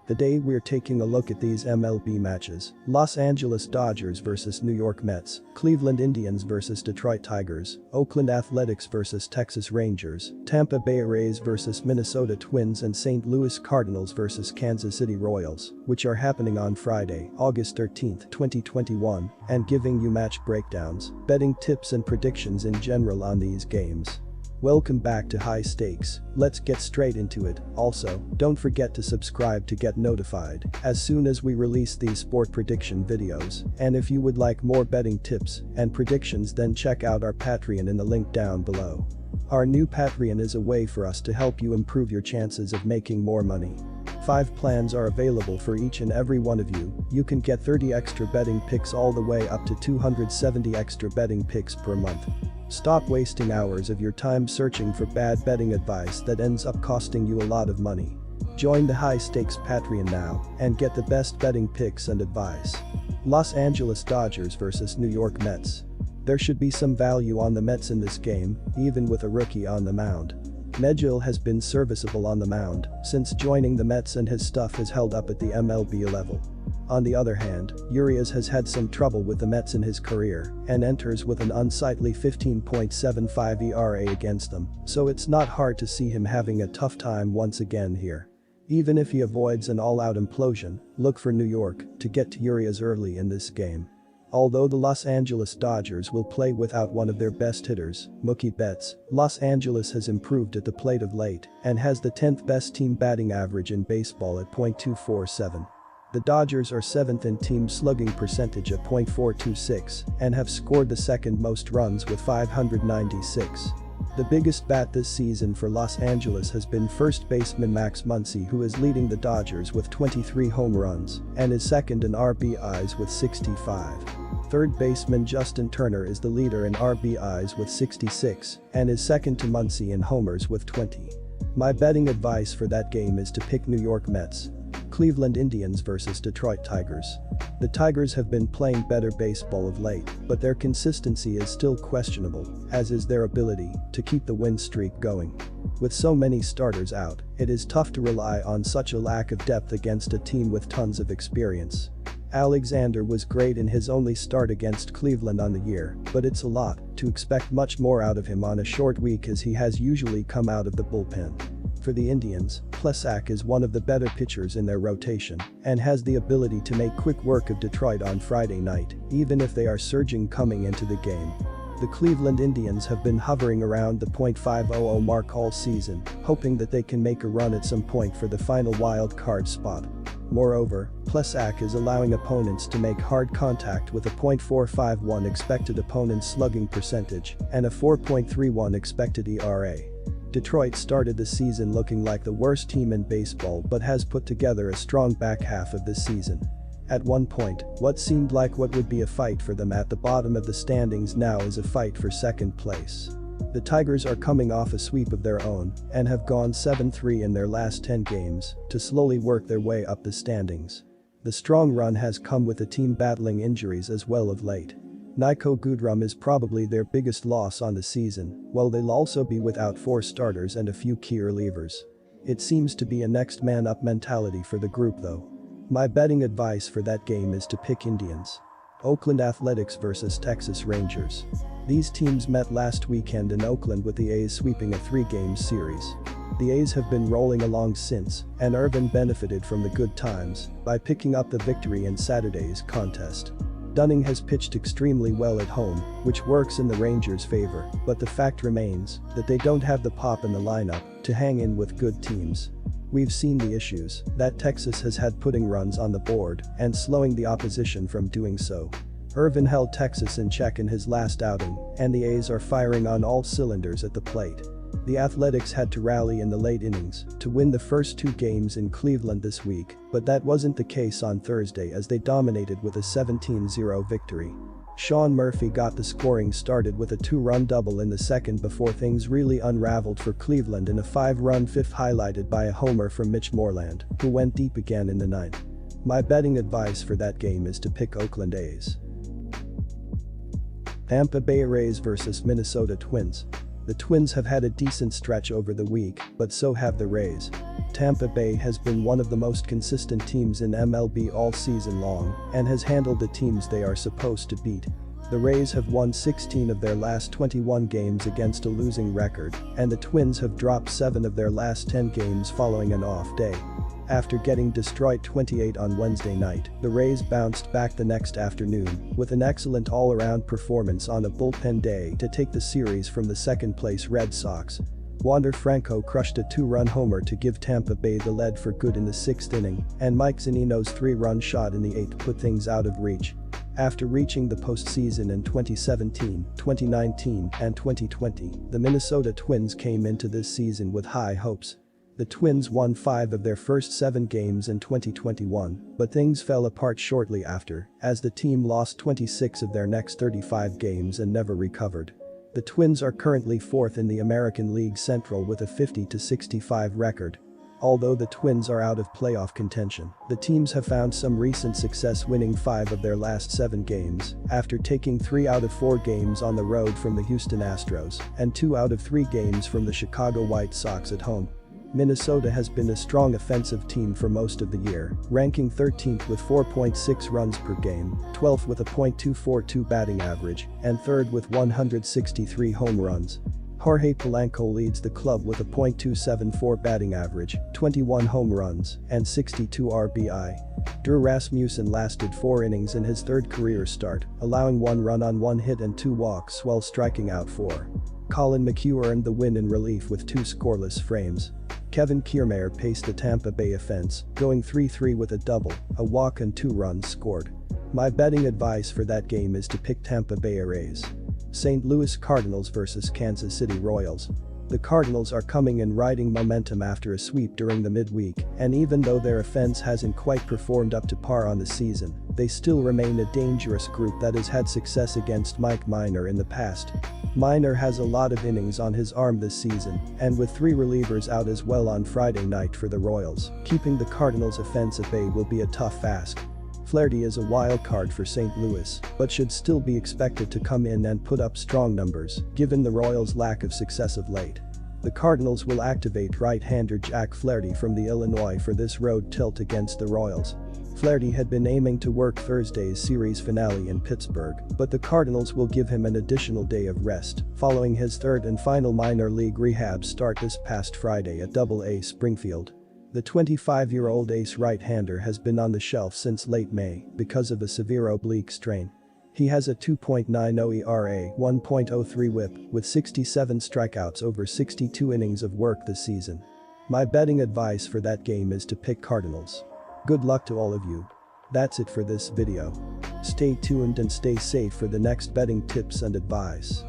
Today we're taking a look at these MLB matches: Los Angeles Dodgers vs New York Mets, Cleveland Indians vs Detroit Tigers, Oakland Athletics vs Texas Rangers, Tampa Bay Rays vs Minnesota Twins, and St. Louis Cardinals vs Kansas City Royals, which are happening on Friday, August 13, 2021, and giving you match breakdowns, betting tips and predictions in general on these games. Welcome back to High Stakes. Let's get straight into it. Also, don't forget to subscribe to get notified as soon as we release these sport prediction videos. And if you would like more betting tips and predictions, then check out our Patreon in the link down below. Our new Patreon is a way for us to help you improve your chances of making more money. 5 plans are available for each and every one of you. You can get 30 extra betting picks all the way up to 270 extra betting picks per month. Stop wasting hours of your time searching for bad betting advice that ends up costing you a lot of money. Join the High Stakes Patreon now and get the best betting picks and advice. Los Angeles Dodgers vs New York Mets. There should be some value on the Mets in this game, even with a rookie on the mound. Megill has been serviceable on the mound since joining the Mets, and his stuff has held up at the MLB level. On the other hand, Urias has had some trouble with the Mets in his career and enters with an unsightly 15.75 ERA against them, so it's not hard to see him having a tough time once again here. Even if he avoids an all-out implosion, look for New York to get to Urias early in this game. Although the Los Angeles Dodgers will play without one of their best hitters, Mookie Betts, Los Angeles has improved at the plate of late and has the 10th best team batting average in baseball at .247. The Dodgers are 7th in team slugging percentage at .426 and have scored the second most runs with 596. The biggest bat this season for Los Angeles has been first baseman Max Muncy, who is leading the Dodgers with 23 home runs and is second in RBIs with 65. Third baseman Justin Turner is the leader in RBIs with 66 and is second to Muncy in homers with 20. My betting advice for that game is to pick New York Mets. Cleveland Indians vs Detroit Tigers. The Tigers have been playing better baseball of late, but their consistency is still questionable, as is their ability to keep the win streak going. With so many starters out, it is tough to rely on such a lack of depth against a team with tons of experience. Alexander was great in his only start against Cleveland on the year, but it's a lot to expect much more out of him on a short week, as he has usually come out of the bullpen. For the Indians, Plesac is one of the better pitchers in their rotation and has the ability to make quick work of Detroit on Friday night, even if they are surging coming into the game. The Cleveland Indians have been hovering around the .500 mark all season, hoping that they can make a run at some point for the final wild card spot. Moreover, Plesac is allowing opponents to make hard contact with a .451 expected opponent slugging percentage and a 4.31 expected ERA. Detroit started the season looking like the worst team in baseball, but has put together a strong back half of this season. At one point, what seemed like what would be a fight for them at the bottom of the standings now is a fight for second place. The Tigers are coming off a sweep of their own and have gone 7-3 in their last 10 games to slowly work their way up the standings. The strong run has come with the team battling injuries as well of late. Niko Goodrum is probably their biggest loss on the season, while they'll also be without 4 starters and a few key relievers. It seems to be a next man up mentality for the group though. My betting advice for that game is to pick Indians. Oakland Athletics vs Texas Rangers. These teams met last weekend in Oakland, with the A's sweeping a 3-game series. The A's have been rolling along since, and Irvin benefited from the good times by picking up the victory in Saturday's contest. Dunning has pitched extremely well at home, which works in the Rangers' favor, but the fact remains that they don't have the pop in the lineup to hang in with good teams. We've seen the issues that Texas has had putting runs on the board and slowing the opposition from doing so. Irvin held Texas in check in his last outing, and the A's are firing on all cylinders at the plate. The Athletics had to rally in the late innings to win the first 2 games in Cleveland this week, but that wasn't the case on Thursday, as they dominated with a 17-0 victory. Sean Murphy got the scoring started with a 2-run double in the second before things really unraveled for Cleveland in a 5-run fifth, highlighted by a homer from Mitch Moreland, who went deep again in the ninth. My betting advice for that game is to pick Oakland A's. Tampa Bay Rays vs Minnesota Twins. The Twins have had a decent stretch over the week, but so have the Rays. Tampa Bay has been one of the most consistent teams in MLB all season long and has handled the teams they are supposed to beat. The Rays have won 16 of their last 21 games against a losing record, and the Twins have dropped 7 of their last 10 games following an off day. After getting destroyed 28 on Wednesday night, the Rays bounced back the next afternoon with an excellent all-around performance on a bullpen day to take the series from the second-place Red Sox. Wander Franco crushed a 2-run homer to give Tampa Bay the lead for good in the 6th inning, and Mike Zunino's 3-run shot in the 8th put things out of reach. After reaching the postseason in 2017, 2019, and 2020, the Minnesota Twins came into this season with high hopes. The Twins won 5 of their first 7 games in 2021, but things fell apart shortly after, as the team lost 26 of their next 35 games and never recovered. The Twins are currently 4th in the American League Central with a 50-65 record. Although the Twins are out of playoff contention, the teams have found some recent success, winning 5 of their last 7 games, after taking 3 out of 4 games on the road from the Houston Astros and 2 out of 3 games from the Chicago White Sox at home. Minnesota has been a strong offensive team for most of the year, ranking 13th with 4.6 runs per game, 12th with a .242 batting average, and 3rd with 163 home runs. Jorge Polanco leads the club with a .274 batting average, 21 home runs, and 62 RBI. Drew Rasmussen lasted 4 innings in his 3rd career start, allowing 1 run on 1 hit and 2 walks while striking out 4. Colin McHugh earned the win in relief with 2 scoreless frames. Kevin Kiermaier paced the Tampa Bay offense, going 3-3 with a double, a walk and 2 runs scored. My betting advice for that game is to pick Tampa Bay Rays. St. Louis Cardinals vs Kansas City Royals. The Cardinals are coming in riding momentum after a sweep during the midweek, and even though their offense hasn't quite performed up to par on the season, they still remain a dangerous group that has had success against Mike Minor in the past. Minor has a lot of innings on his arm this season, and with 3 relievers out as well on Friday night for the Royals, keeping the Cardinals' offense at bay will be a tough ask. Flaherty is a wild card for St. Louis, but should still be expected to come in and put up strong numbers, given the Royals' lack of success of late. The Cardinals will activate right-hander Jack Flaherty from the Illinois for this road tilt against the Royals. Flaherty had been aiming to work Thursday's series finale in Pittsburgh, but the Cardinals will give him an additional day of rest, following his 3rd and final minor league rehab start this past Friday at AA Springfield. The 25-year-old ace right-hander has been on the shelf since late May because of a severe oblique strain. He has a 2.90 ERA, 1.03 WHIP, with 67 strikeouts over 62 innings of work this season. My betting advice for that game is to pick Cardinals. Good luck to all of you. That's it for this video. Stay tuned and stay safe for the next betting tips and advice.